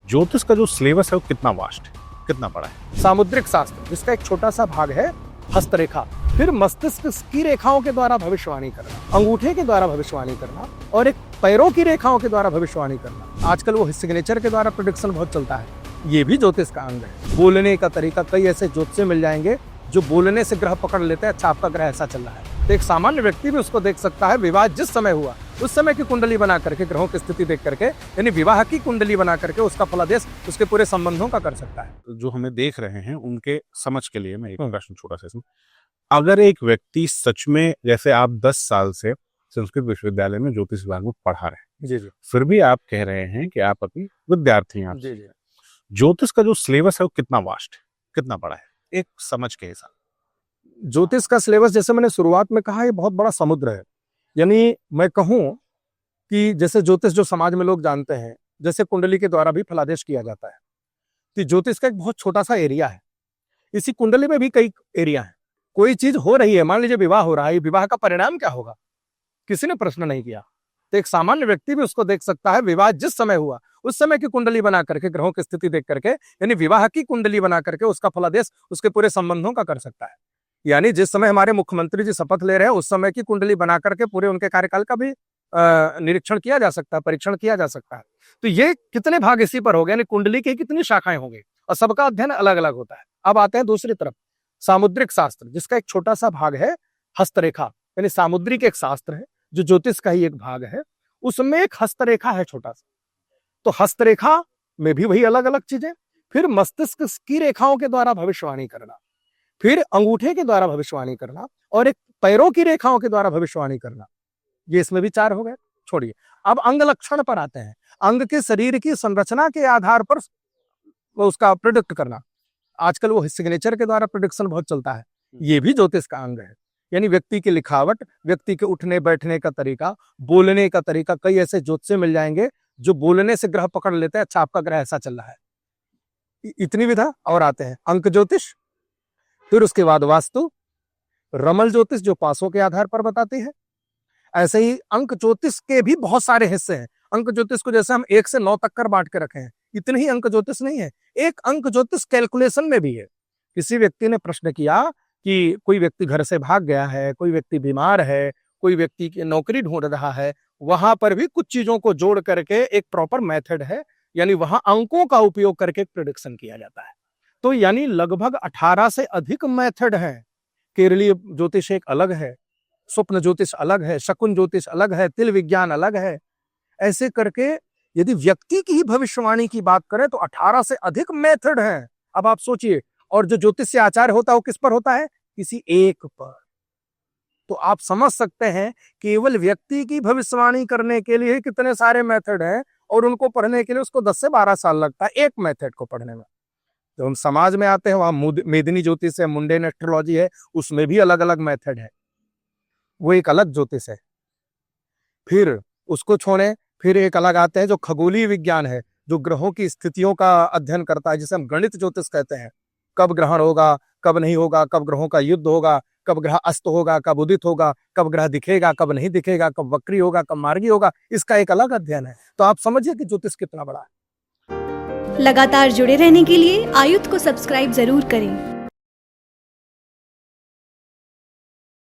ज्योतिष का जो सिलेबस है वो कितना वास्ट है, कितना बड़ा है। सामुद्रिक शास्त्र जिसका एक छोटा सा भाग है हस्तरेखा, फिर मस्तिष्क की रेखाओं के द्वारा भविष्यवाणी करना, अंगूठे के द्वारा भविष्यवाणी करना और एक पैरों की रेखाओं के द्वारा भविष्यवाणी करना। आजकल वो सिग्नेचर के द्वारा प्रेडिक्शन बहुत चलता है, ये भी ज्योतिष का अंग है। बोलने का तरीका, कई ऐसे ज्योतिष मिल जाएंगे जो बोलने से ग्रह पकड़ लेते हैं, अच्छा आपका ग्रह ऐसा चल रहा है, तो एक सामान्य व्यक्ति भी उसको देख सकता है। विवाह जिस समय हुआ उस समय की कुंडली बना करके, ग्रहों की स्थिति देख करके, यानी विवाह की कुंडली बना करके उसका फलादेश उसके पूरे संबंधों का कर सकता है। जो हमें देख रहे हैं उनके समझ के लिए मैं एक प्रश्न छोटा सा इसमें, अगर एक व्यक्ति सच में, जैसे आप 10 साल से संस्कृत विश्वविद्यालय में ज्योतिष विभाग में पढ़ा रहे हैं, जी जी फिर भी आप कह रहे हैं कि आप अभी विद्यार्थी हैं, जी जी ज्योतिष का जो सिलेबस है वो कितना वास्ट है, कितना बड़ा है, एक समझ के हिसाब। ज्योतिष का सिलेबस, जैसे मैंने शुरुआत में कहा, ये बहुत बड़ा समुद्र है। यानी मैं कहूं कि जैसे ज्योतिष जो समाज में लोग जानते हैं, जैसे कुंडली के द्वारा भी फलादेश किया जाता है, तो ज्योतिष का एक बहुत छोटा सा एरिया है। इसी कुंडली में भी कई एरिया है। कोई चीज हो रही है, मान लीजिए विवाह हो रहा है, विवाह का परिणाम क्या होगा किसी ने प्रश्न नहीं किया, तो एक सामान्य व्यक्ति भी उसको देख सकता है। विवाह जिस समय हुआ उस समय की कुंडली बना करके, ग्रहों की स्थिति देख करके, यानी विवाह की कुंडली बना करके उसका फलादेश उसके पूरे संबंधों का कर सकता है। यानी जिस समय हमारे मुख्यमंत्री जी शपथ ले रहे हैं उस समय की कुंडली बना करके पूरे उनके कार्यकाल का भी निरीक्षण किया जा सकता है, परीक्षण किया जा सकता है। तो ये कितने भाग इसी पर हो गए, यानी कुंडली की कितनी शाखाएं होंगी और सबका अध्ययन अलग अलग होता है। अब आते हैं दूसरी तरफ, सामुद्रिक शास्त्र जिसका एक छोटा सा भाग है हस्तरेखा, यानी सामुद्रिक एक शास्त्र है जो ज्योतिष का ही एक भाग है, उसमें एक हस्तरेखा है छोटा सा। तो हस्तरेखा में भी वही अलग अलग चीजें, फिर मस्तिष्क की रेखाओं के द्वारा भविष्यवाणी करना, फिर अंगूठे के द्वारा भविष्यवाणी करना और एक पैरों की रेखाओं के द्वारा भविष्यवाणी करना। ये इसमें भी 4 हो गए। छोड़िए, अब अंग लक्षण पर आते हैं। अंग के शरीर की संरचना के आधार पर वो उसका प्रिडिक्ट करना। आजकल वो सिग्नेचर के द्वारा प्रिडिक्शन बहुत चलता है, ये भी ज्योतिष का अंग है। यानी व्यक्ति की लिखावट, व्यक्ति के उठने बैठने का तरीका, बोलने का तरीका, कई ऐसे ज्योतिष मिल जाएंगे जो बोलने से ग्रह पकड़ लेते हैं, अच्छा आपका ग्रह ऐसा चल रहा है। इतनी विधा और आते हैं अंक ज्योतिष, फिर उसके बाद वास्तु, रमल ज्योतिष जो पासों के आधार पर बताती है। ऐसे ही अंक ज्योतिष के भी बहुत सारे हिस्से हैं। अंक ज्योतिष को जैसे हम 1 से 9 तक कर बांट के रखे हैं, इतने ही अंक ज्योतिष नहीं है। एक अंक ज्योतिष कैलकुलेशन में भी है। किसी व्यक्ति ने प्रश्न किया कि कोई व्यक्ति घर से भाग गया है, कोई व्यक्ति बीमार है, कोई व्यक्ति की नौकरी ढूंढ रहा है, वहां पर भी कुछ चीजों को जोड़ करके एक प्रॉपर मेथड है, यानी वहां अंकों का उपयोग करके प्रेडिक्शन किया जाता है। तो यानी लगभग 18 से अधिक मेथड है। केरलीय ज्योतिष एक अलग है, स्वप्न ज्योतिष अलग है, शकुन ज्योतिष अलग है, तिल विज्ञान अलग है। ऐसे करके यदि व्यक्ति की ही भविष्यवाणी की बात करें तो 18 से अधिक मेथड है। अब आप सोचिए, और जो ज्योतिष से आचार्य होता है वो किस पर होता है? किसी एक पर। तो आप समझ सकते हैं केवल व्यक्ति की भविष्यवाणी करने के लिए कितने सारे मेथड हैं, और उनको पढ़ने के लिए उसको 10 से 12 साल लगता है एक मेथड को पढ़ने में। तो हम समाज में आते हैं, वहां मेदिनी ज्योतिष है, मुंडेन एस्ट्रोलॉजी है, उसमें भी अलग अलग मेथड है, वो एक अलग ज्योतिष है। फिर उसको छोड़े, फिर एक अलग आते हैं जो खगोलीय विज्ञान है, जो ग्रहों की स्थितियों का अध्ययन करता है, जिसे हम गणित ज्योतिष कहते हैं। कब ग्रहण होगा, कब नहीं होगा, कब ग्रहों का युद्ध होगा, कब ग्रह अस्त होगा, कब उदित होगा, कब ग्रह दिखेगा, कब नहीं दिखेगा, कब वक्री होगा, कब मार्गी होगा, इसका एक अलग अध्ययन है। तो आप समझिए कि ज्योतिष कितना बड़ा है। लगातार जुड़े रहने के लिए आयुध को सब्सक्राइब जरूर करें।